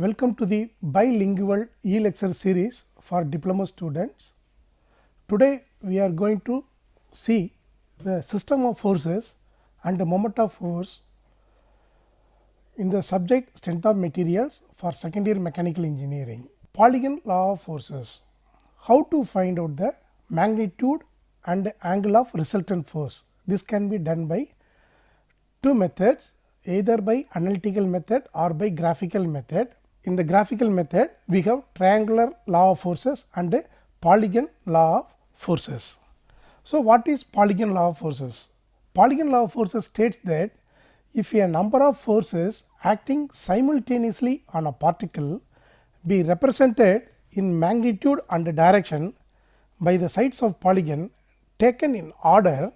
Welcome to the bilingual e-lecture series for diploma students. Today we are going to see the system of forces and the moment of force in the subject strength of materials for second year mechanical engineering. Polygon law of forces. How to find out the magnitude and angle of resultant force. This can be done by two methods, either by analytical method or by graphical method. In the graphical method, we have triangular law of forces and polygon law of forces. So what is polygon law of forces? Polygon law of forces states that if a number of forces acting simultaneously on a particle be represented in magnitude and direction by the sides of polygon taken in order,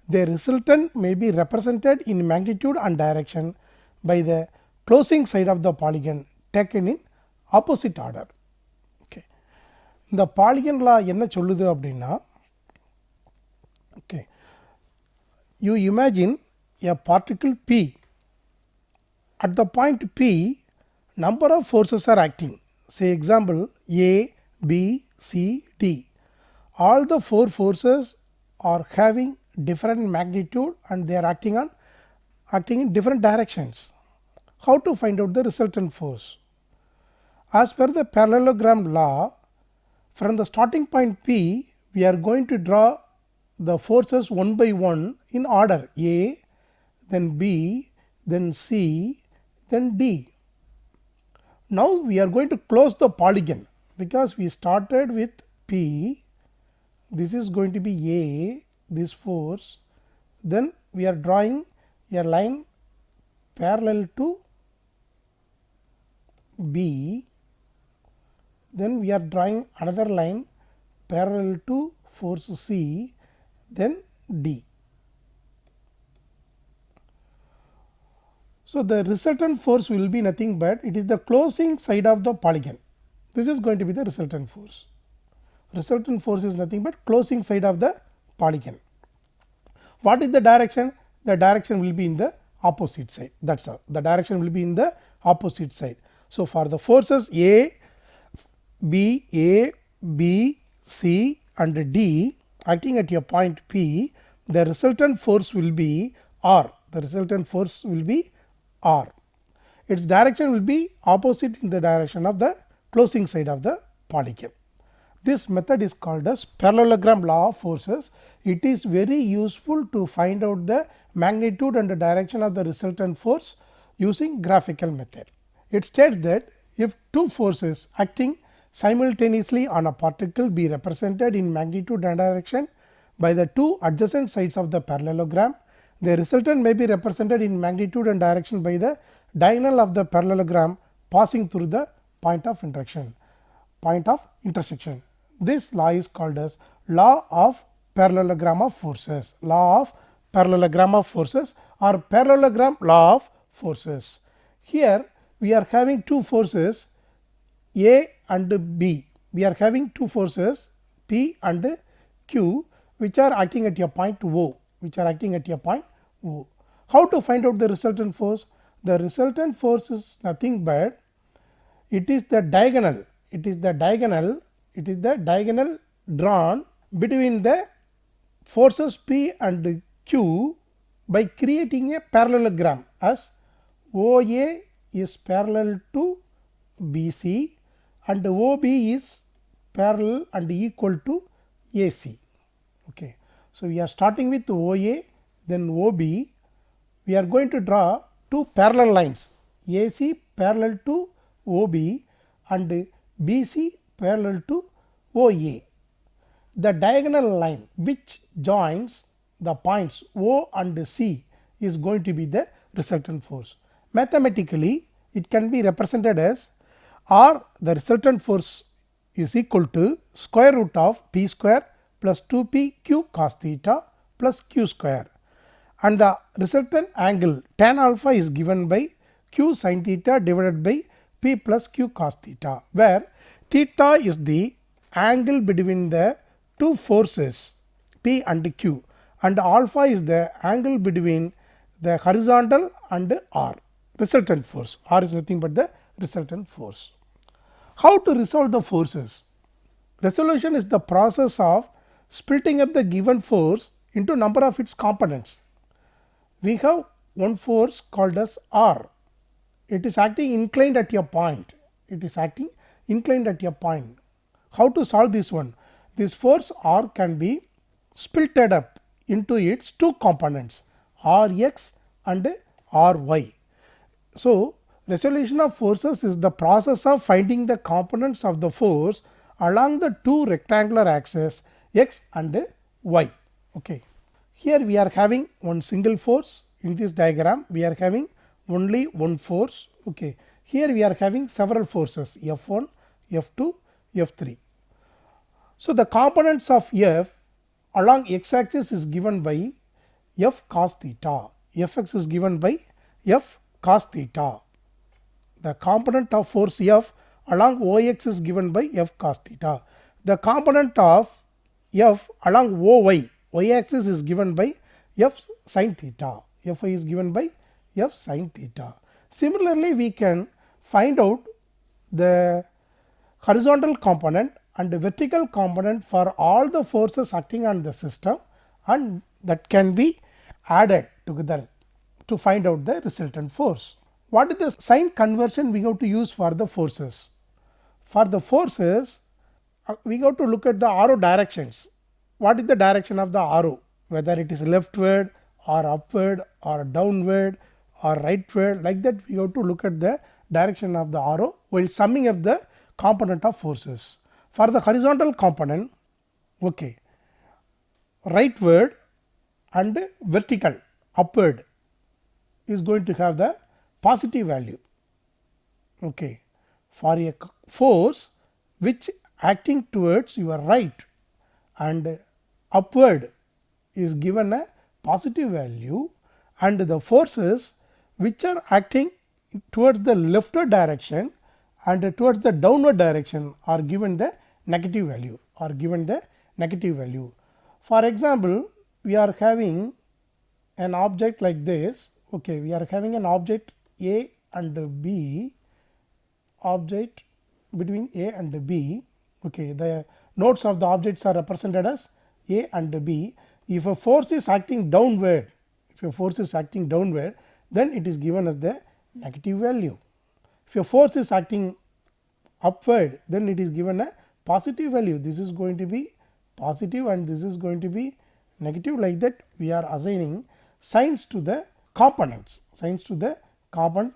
the resultant may be represented in magnitude and direction by the closing side of the polygon taken in opposite order. Okay. The polygon law என்ன சொல்லுது அப்படின்னா, okay, you imagine a particle P. At the point P, number of forces are acting. Say example A, B, C, D. All the four forces are having different magnitude and they are acting in different directions. How to find out the resultant force? As per the parallelogram law, from the starting point P, we are going to draw the forces one by one in order A, then B, then C, then D. Now we are going to close the polygon because we started with P. This is going to be A, this force. Then we are drawing a line parallel to B, then we are drawing another line parallel to force C, then D. So the resultant force will be nothing but it is the closing side of the polygon. This is going to be the resultant force. Resultant force is nothing but closing side of the polygon. What is the direction? The direction will be in the opposite side. That's all. The direction will be in the opposite side. So for the forces A, B, C and D acting at a point P, the resultant force will be R. The resultant force will be R. Its direction will be opposite in the direction of the closing side of the polygon. This method is called as parallelogram law of forces. It is very useful to find out the magnitude and the direction of the resultant force using graphical method. It states that if two forces acting simultaneously on a particle be represented in magnitude and direction by the two adjacent sides of the parallelogram, the resultant may be represented in magnitude and direction by the diagonal of the parallelogram passing through the point of intersection. This law is called as law of parallelogram of forces. Law of parallelogram of forces or parallelogram law of forces. Here we are having two forces A and B. We are having two forces P and Q which are acting at a point O. How to find out the resultant force? The resultant force is nothing but it is the diagonal drawn between the forces P and Q by creating a parallelogram as OA is parallel to BC and OB is parallel and equal to AC. Okay. So we are starting with OA, then OB. We are going to draw two parallel lines, AC parallel to OB and BC parallel to OA. The diagonal line which joins the points O and C is going to be the resultant force. Mathematically, it can be represented as R, the resultant force is equal to square root of P square plus 2P Q cos theta plus Q square, and the resultant angle tan alpha is given by Q sin theta divided by P plus Q cos theta, where theta is the angle between the two forces P and Q and alpha is the angle between the horizontal and R. Resultant force. R is nothing but the resultant force. How to resolve the forces? Resolution is the process of splitting up the given force into number of its components. We have one force called as R. It is acting inclined at a point. It is acting inclined at a point. How to solve this one? This force R can be splitted up into its two components, Rx and Ry. So, resolution of forces is the process of finding the components of the force along the two rectangular axes x and y. Okay. Here we are having one single force. In this diagram we are having only one force. Okay. Here we are having several forces F1, F2, F3. So, the components of F along x axis is given by F cos theta. Fx is given by F cos theta. The component of force F along Ox is given by F cos theta. The component of F along Oy, y axis is given by F sin theta. Fy is given by F sin theta. Similarly, we can find out the horizontal component and the vertical component for all the forces acting on the system, and that can be added together to find out the resultant force. What is the sign conversion we have to use for the forces? For the forces, we have to look at the arrow directions. What is the direction of the arrow? Whether it is leftward or upward or downward or rightward, like that we have to look at the direction of the arrow while summing up the component of forces. For the horizontal component, okay, rightward and vertical upward is going to have the positive value. Okay. For a force which acting towards your right and upward is given a positive value, and the forces which are acting towards the leftward direction and towards the downward direction are given the negative value, For example, we are having an object like this. Okay, we are having an object A and B, object between A and B. Okay, the nodes of the objects are represented as A and B. If a force is acting downward, then it is given as the negative value. If a force is acting upward, then it is given a positive value. This is going to be positive and this is going to be negative. Like that we are assigning signs to the components,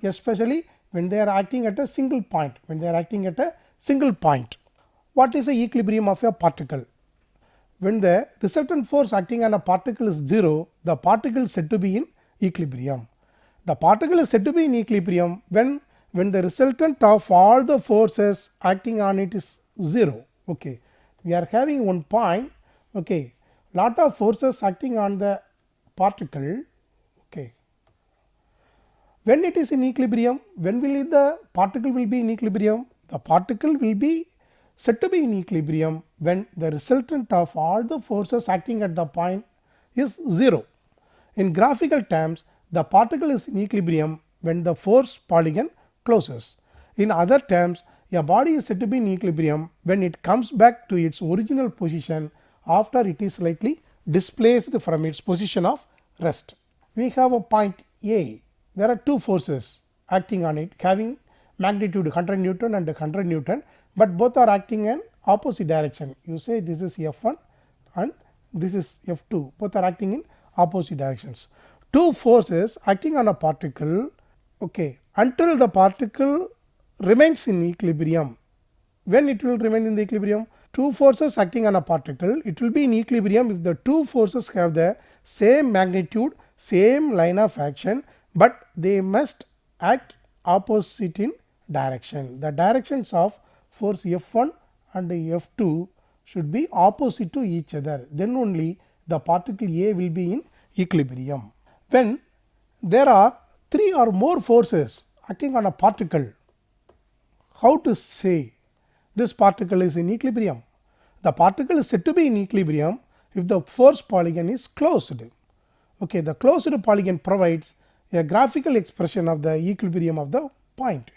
especially when they are acting at a single point. What is the equilibrium of a particle? When the resultant force acting on a particle is 0, the particle is said to be in equilibrium. The particle is said to be in equilibrium when the resultant of all the forces acting on it is 0. Okay. We are having one point, okay, lot of forces acting on the particle. Okay. When it is in equilibrium, when will the particle will be in equilibrium? The particle will be said to be in equilibrium when the resultant of all the forces acting at the point is 0. In graphical terms, the particle is in equilibrium when the force polygon closes. In other terms, a body is said to be in equilibrium when it comes back to its original position after it is slightly displaced from its position of rest. We have a point A. There are two forces acting on it having magnitude 100 Newton and 100 Newton, but both are acting in opposite direction. You say this is F1 and this is F2. Both are acting in opposite directions. Two forces acting on a particle, okay, until the particle remains in equilibrium. When it will remain in the equilibrium? Two forces acting on a particle, it will be in equilibrium if the two forces have the same magnitude, same line of action, but they must act opposite in direction. The directions of force F1 and F2 should be opposite to each other. Then only the particle A will be in equilibrium. When there are three or more forces acting on a particle, how to say this particle is in equilibrium? The particle is said to be in equilibrium if the force polygon is closed. Okay, the closed polygon provides a graphical expression of the equilibrium of the point.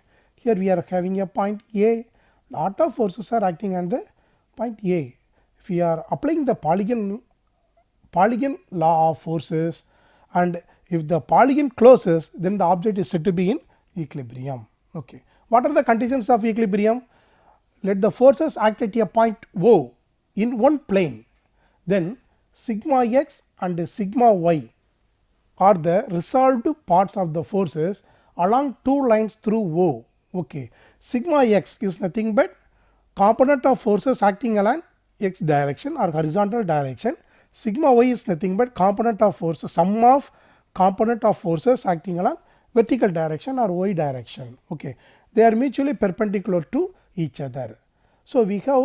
here we are having a point A, lot of forces are acting on the point A. If we are applying the Polygon law of forces, and if the polygon closes, then the object is said to be in equilibrium. Okay. What are the conditions of equilibrium? Let the forces act at a point O in one plane, then sigma x and sigma y are the resolved parts of the forces along two lines through O. Okay. Sigma x is nothing but component of forces acting along x direction or horizontal direction. Sigma y is nothing but component of forces, sum of component of forces acting along vertical direction or y direction. Okay. They are mutually perpendicular to each other. So we have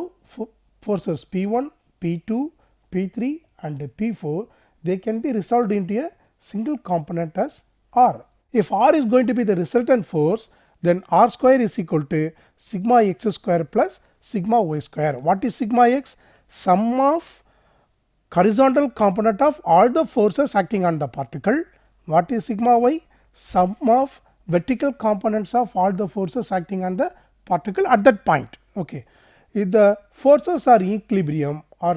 forces P1, P2, P3 and P4. They can be resolved into a single component as R. If R is going to be the resultant force, then R square is equal to sigma x square plus sigma y square. What is sigma x? Sum of horizontal component of all the forces acting on the particle. What is sigma y? Sum of vertical components of all the forces acting on the particle at that point. Okay. If the forces are in equilibrium or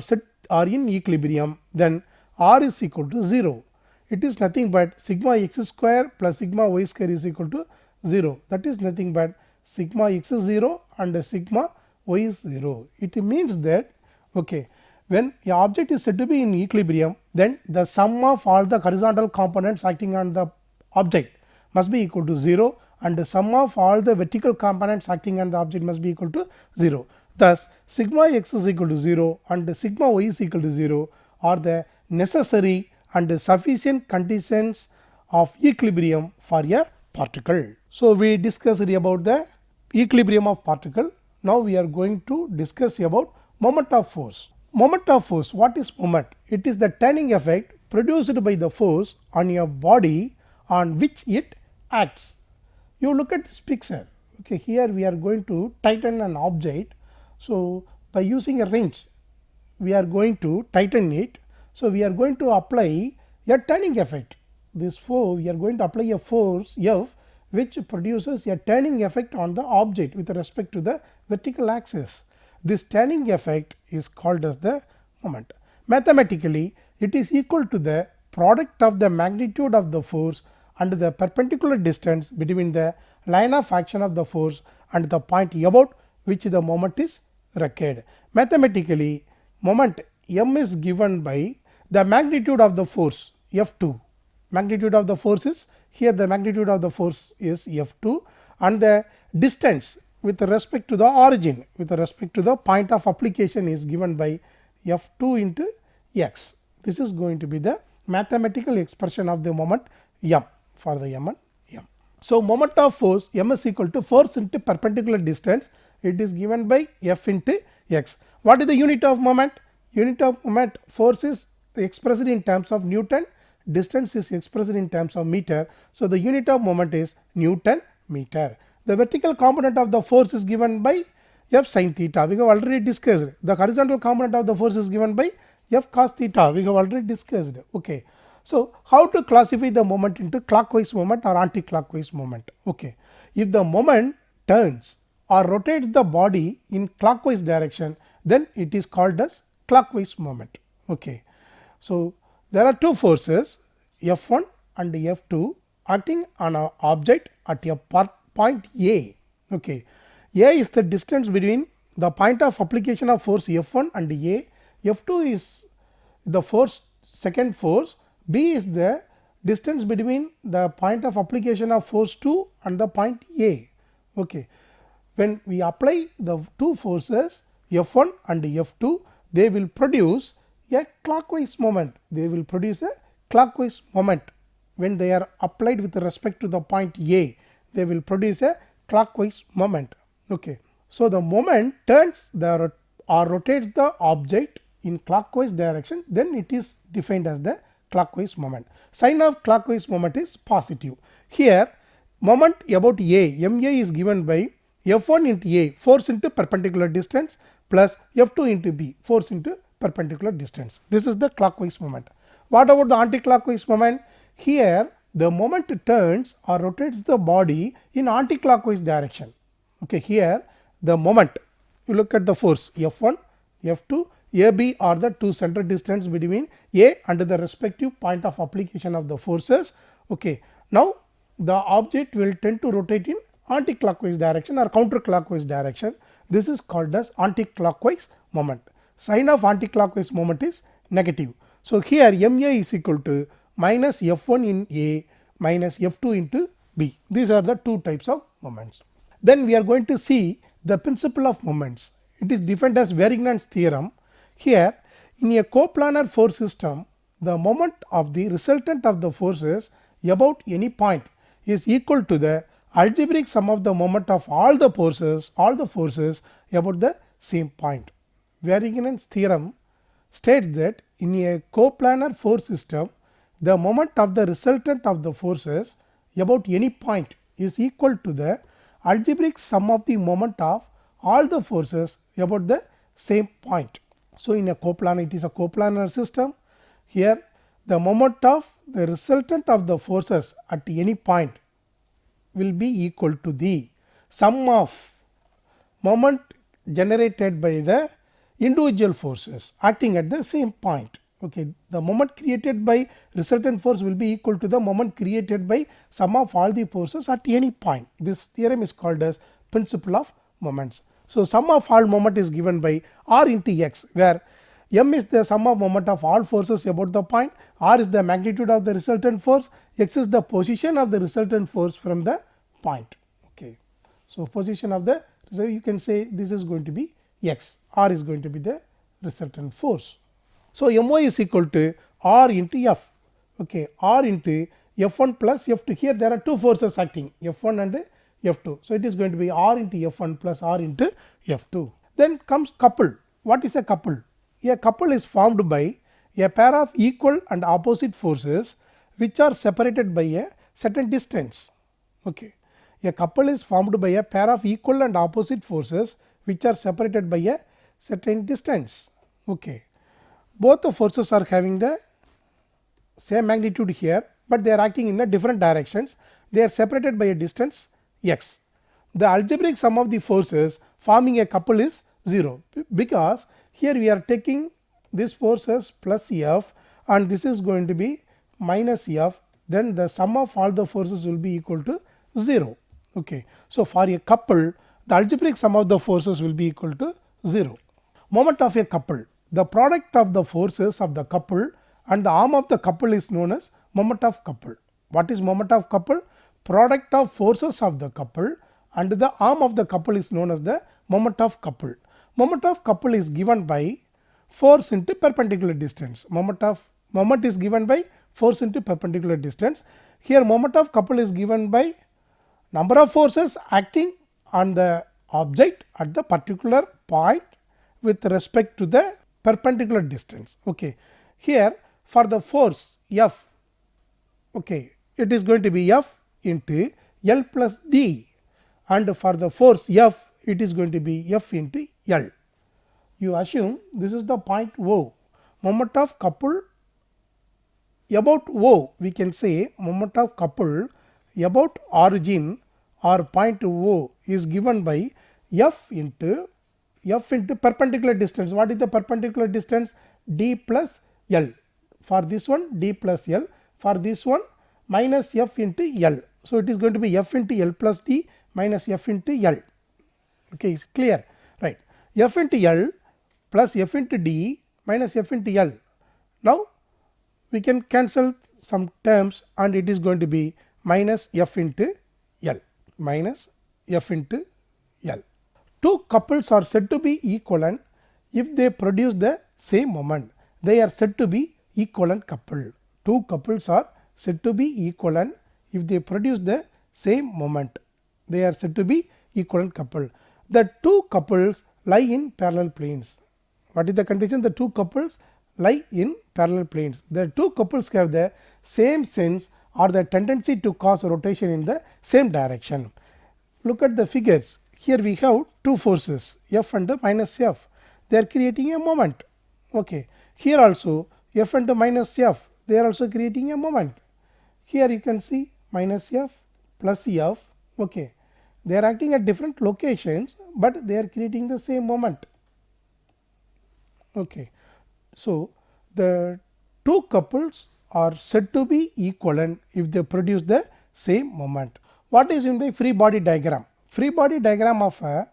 in equilibrium, then R is equal to 0. It is nothing but sigma x square plus sigma y square is equal to 0. That is nothing but sigma x is 0 and sigma y is 0. It means that, okay, when the object is said to be in equilibrium, then the sum of all the horizontal components acting on the object must be equal to 0 and the sum of all the vertical components acting on the object must be equal to 0. Thus, sigma x is equal to 0 and sigma y is equal to 0 are the necessary and sufficient conditions of equilibrium for a particle. So we discussed about the equilibrium of particle. Now we are going to discuss about moment of force. Moment of force. What is moment? It is the turning effect produced by the force on a body on which it acts. You look at this picture. Okay, here we are going to tighten an object. So by using a wrench, we are going to tighten it. So we are going to apply a turning effect. This force, we are going to apply a force F which produces a turning effect on the object with respect to the vertical axis. This turning effect is called as the moment. Mathematically, it is equal to the product of the magnitude of the force and the perpendicular distance between the line of action of the force and the point about which the moment is required. Mathematically, moment M is given by the magnitude of the force F2. Magnitude of the force is here, the magnitude of the force is F2 and the distance with respect to the origin, with respect to the point of application is given by F2 into x. This is going to be the mathematical expression of the moment M for the M and M. So moment of force M is equal to force into perpendicular distance. It is given by F into x. What is the unit of moment? Unit of moment, force is expressed in terms of Newton, distance is expressed in terms of meter. So the unit of moment is Newton meter. The vertical component of the force is given by F sin theta. We have already discussed. The horizontal component of the force is given by F cos theta. We have already discussed. Okay. So how to classify the moment into clockwise moment or anti-clockwise moment? Okay. If the moment turns or rotates the body in clockwise direction, then it is called as clockwise moment. Okay. So there are two forces F1 and F2 acting on an object at a point A. Okay. A is the distance between the point of application of force F1 and A. F2 is the force, second force. B is the distance between the point of application of force 2 and the point A. Okay. When we apply the two forces F1 and F2, they will produce a clockwise moment. They will produce a clockwise moment. When they are applied with respect to the point A, they will produce a clockwise moment. Okay. So the moment turns or rotates the object in clockwise direction, then it is defined as the clockwise moment. Sign of clockwise moment is positive. Here moment about A, MA is given by F1 into A, force into perpendicular distance, plus F2 into B, force into perpendicular distance. This is the clockwise moment. What about the anti-clockwise moment? Here the moment turns or rotates the body in anti-clockwise direction. Okay, here the moment, you look at the force F1, F2, AB are the two center distance between A and the respective point of application of the forces. Okay, now the object will tend to rotate in anti-clockwise direction or counterclockwise direction. This is called as anti-clockwise moment. Sign of anti-clockwise moment is negative. So here MA is equal to minus F1 in A minus F2 into B. These are the two types of moments. Then we are going to see the principle of moments. It is defined as Varignon's theorem. Here in a coplanar force system, the moment of the resultant of the forces about any point is equal to the algebraic sum of the moment of all the forces about the same point. Varignon's theorem states that in a coplanar force system, the moment of the resultant of the forces about any point is equal to the algebraic sum of the moment of all the forces about the same point. So in a coplanar, it is a coplanar system. Here the moment of the resultant of the forces at any point will be equal to the sum of moment generated by the individual forces acting at the same point. Okay, the moment created by resultant force will be equal to the moment created by sum of all the forces at any point. This theorem is called as principle of moments. So sum of all moment is given by R into X, where M is the sum of moment of all forces about the point, R is the magnitude of the resultant force, X is the position of the resultant force from the point. Okay, so position of the, so you can say this is going to be X, R is going to be the resultant force. So My is equal to R into F. Okay, R into F1 plus F2. Here there are two forces acting, F1 and F2. So it is going to be R into F1 plus R into F2. Then comes couple. What is a couple? A couple is formed by a pair of equal and opposite forces which are separated by a certain distance. Okay, a couple is formed by a pair of equal and opposite forces which are separated by a certain distance. Okay, both the forces are having the same magnitude here, but they are acting in a different directions. They are separated by a distance x. The algebraic sum of the forces forming a couple is 0, because here we are taking this forces plus F and this is going to be minus F, then the sum of all the forces will be equal to 0. Okay, so for a couple, the algebraic sum of the forces will be equal to 0. Moment of a couple. The product of the forces of the couple and the arm of the couple is known as moment of couple. What is moment of couple? Product of forces of the couple and the arm of the couple is known as the moment of couple. Moment of couple is given by force into perpendicular distance. Moment is given by force into perpendicular distance. Here moment of couple is given by number of forces acting on the object at the particular point with respect to the perpendicular distance. Okay, here for the force F, okay, it is going to be F into L plus D, and for the force F it is going to be F into L. You assume this is the point O. Moment of couple about O, we can say moment of couple about origin or point O is given by F into perpendicular distance. What is the perpendicular distance? D plus L. For this one D plus L, for this one minus F into L. So it is going to be F into L plus D minus F into L. Okay, it's clear, right? F into L plus F into D minus F into L. Now we can cancel some terms and it is going to be minus F into L, minus F into L. Two couples are said to be equivalent if they produce the same moment. They are said to be equivalent couple. Two couples are said to be equivalent if they produce the same moment. They are said to be equivalent couple. The two couples lie in parallel planes. What is the condition? The two couples lie in parallel planes. The two couples have the same sense or the tendency to cause rotation in the same direction. Look at the figures. Here we have two forces, F and the minus F. They are creating a moment. Okay. Here also F and the minus F, they are also creating a moment. Here you can see minus F plus F. Okay. They are acting at different locations, but they are creating the same moment. Okay. So, the two couples are said to be equivalent if they produce the same moment. What is in the free body diagram? Free body diagram of a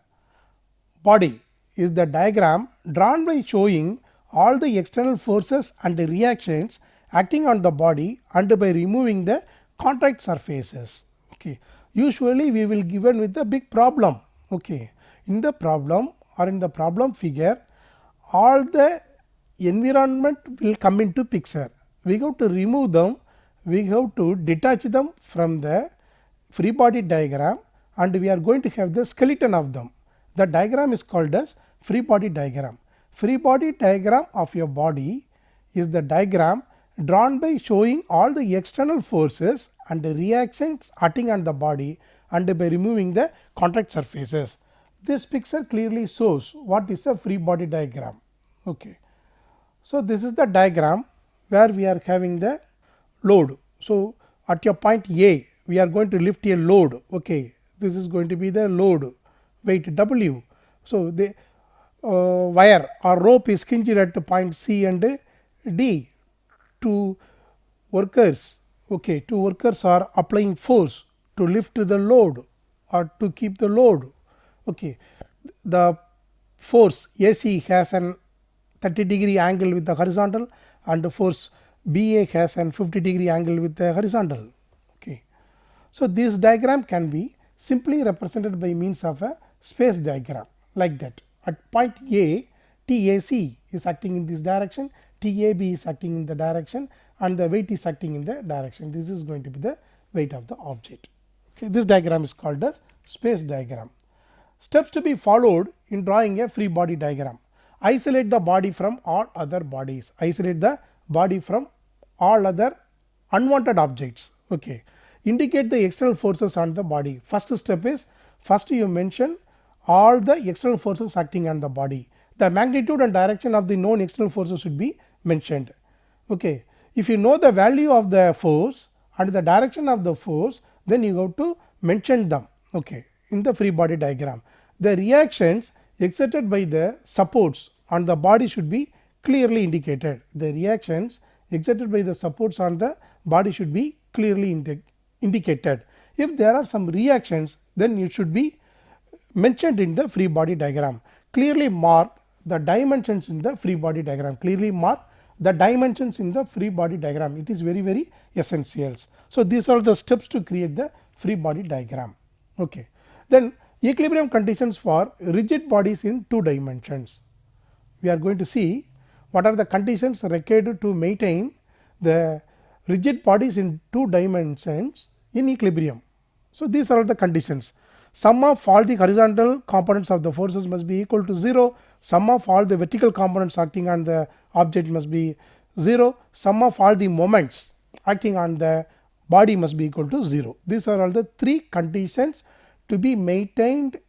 body is the diagram drawn by showing all the external forces and the reactions acting on the body and by removing the contact surfaces. Okay. Usually we will given with a big problem. Okay. In the problem or in the problem figure, all the environment will come into picture. We have to remove them, we have to detach them from the free body diagram, and we are going to have the skeleton of them. The diagram is called as free body diagram. Free body diagram of your body is the diagram drawn by showing all the external forces and the reactions acting on the body and by removing the contact surfaces. This picture clearly shows what is a free body diagram. Okay. So, this is the diagram where we are having the load. So, at your point A, we are going to lift a load. Okay. This is going to be the load weight W. So, the wire or rope is hinged at point C and D. Two workers, okay, two workers are applying force to lift the load or to keep the load. Okay. The force AC has an 30-degree angle with the horizontal and the force BA has an 50-degree angle with the horizontal. Okay. So, this diagram can be simply represented by means of a space diagram like that. At point A, TAC is acting in this direction, TAB is acting in the direction, and the weight is acting in the direction. This is going to be the weight of the object. Okay. This diagram is called as space diagram. Steps to be followed in drawing a free body diagram. Isolate the body from all other bodies. Isolate the body from all other unwanted objects. Okay. Indicate the external forces on the body. First step is, first you mention all the external forces acting on the body. The magnitude and direction of the known external forces should be mentioned. Okay. If you know the value of the force and the direction of the force, then you have to mention them. Okay. In the free body diagram, the reactions exerted by the supports on the body should be clearly indicated. The reactions exerted by the supports on the body should be clearly indicated. If there are some reactions, then it should be mentioned in the free body diagram. Clearly mark the dimensions in the free body diagram. Clearly mark the dimensions in the free body diagram. It is very, very essential. So, these are the steps to create the free body diagram. Okay. Then equilibrium conditions for rigid bodies in 2 dimensions. We are going to see what are the conditions required to maintain the rigid bodies in 2 dimensions in equilibrium. So, these are the conditions. Sum of all the horizontal components of the forces must be equal to 0. Sum of all the vertical components acting on the object must be 0. Sum of all the moments acting on the body must be equal to 0. These are all the 3 conditions to be maintained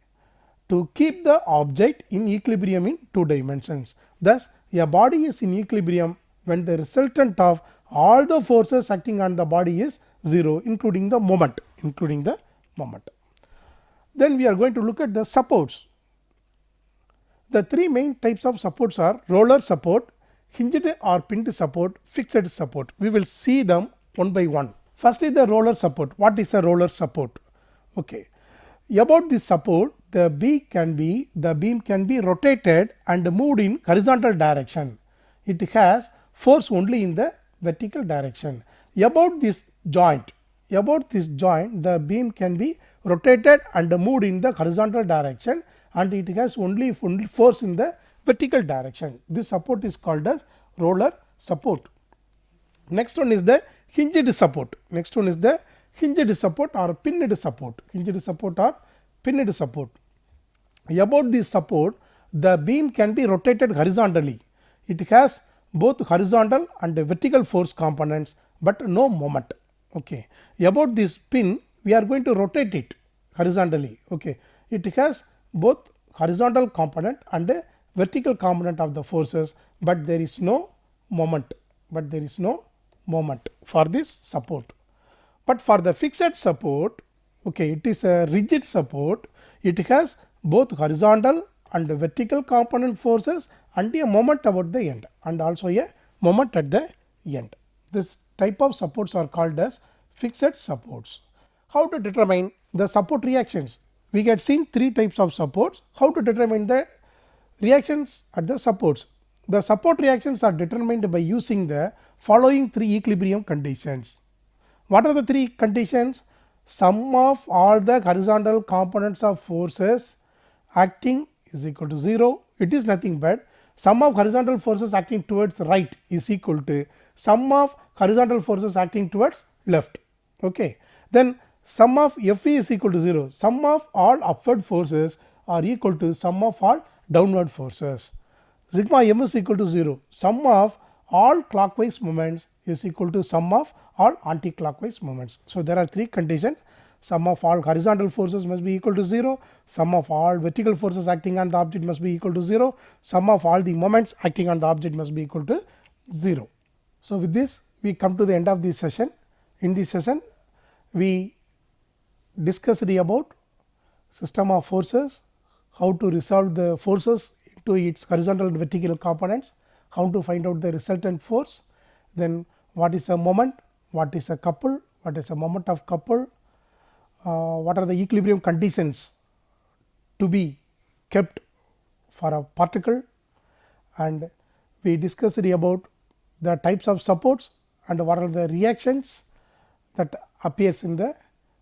to keep the object in equilibrium in 2 dimensions. Thus, a body is in equilibrium when the resultant of all the forces acting on the body is 0, including the moment. Then we are going to look at the supports. The 3 main types of supports are roller support, hinged or pinned support, fixed support. We will see them one by one. First is the roller support. What is a roller support? Okay. About this support, the beam can be rotated and moved in horizontal direction. It has force only in the vertical direction. About this joint, the beam can be rotated and moved in the horizontal direction, and it has only force in the vertical direction. This support is called as roller support. Next one is the hinged support. Hinged support or pinned support. About this support, the beam can be rotated horizontally. It has both horizontal and vertical force components, but no moment. Okay. About this pin, we are going to rotate it horizontally. Okay. It has both horizontal component and a vertical component of the forces, but there is no moment. For this support. But for the fixed support, Okay, it is a rigid support. It has both horizontal and vertical component forces and a moment about the end and also a moment at the end. This type of supports are called as fixed supports. How to determine the support reactions? We had seen three types of supports. How to determine the reactions at the supports? The support reactions are determined by using the following three equilibrium conditions. What are the three conditions? Sum of all the horizontal components of forces acting is equal to 0. It is nothing but sum of horizontal forces acting towards right is equal to sum of horizontal forces acting towards left. Okay. Then sum of F is equal to 0. Sum of all upward forces are equal to sum of all downward forces. Sigma m is equal to 0. Sum of all clockwise moments is equal to sum of all anti-clockwise moments. So there are three conditions. Sum of all horizontal forces must be equal to 0. Sum of all vertical forces acting on the object must be equal to 0. Sum of all the moments acting on the object must be equal to 0. So with this we come to the end of this session. In this session we discussed about system of forces, how to resolve the forces into its horizontal and vertical components, how to find out the resultant force, then what is a moment, what is a couple, what is a moment of couple, what are the equilibrium conditions to be kept for a particle, and we discussed about the types of supports and what are the reactions that appears in the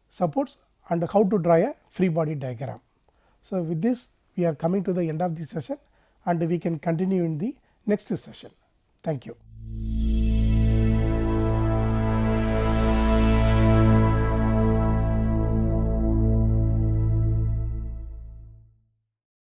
supports and how to draw a free body diagram. So with this we are coming to the end of this session and we can continue in the next session. Thank you.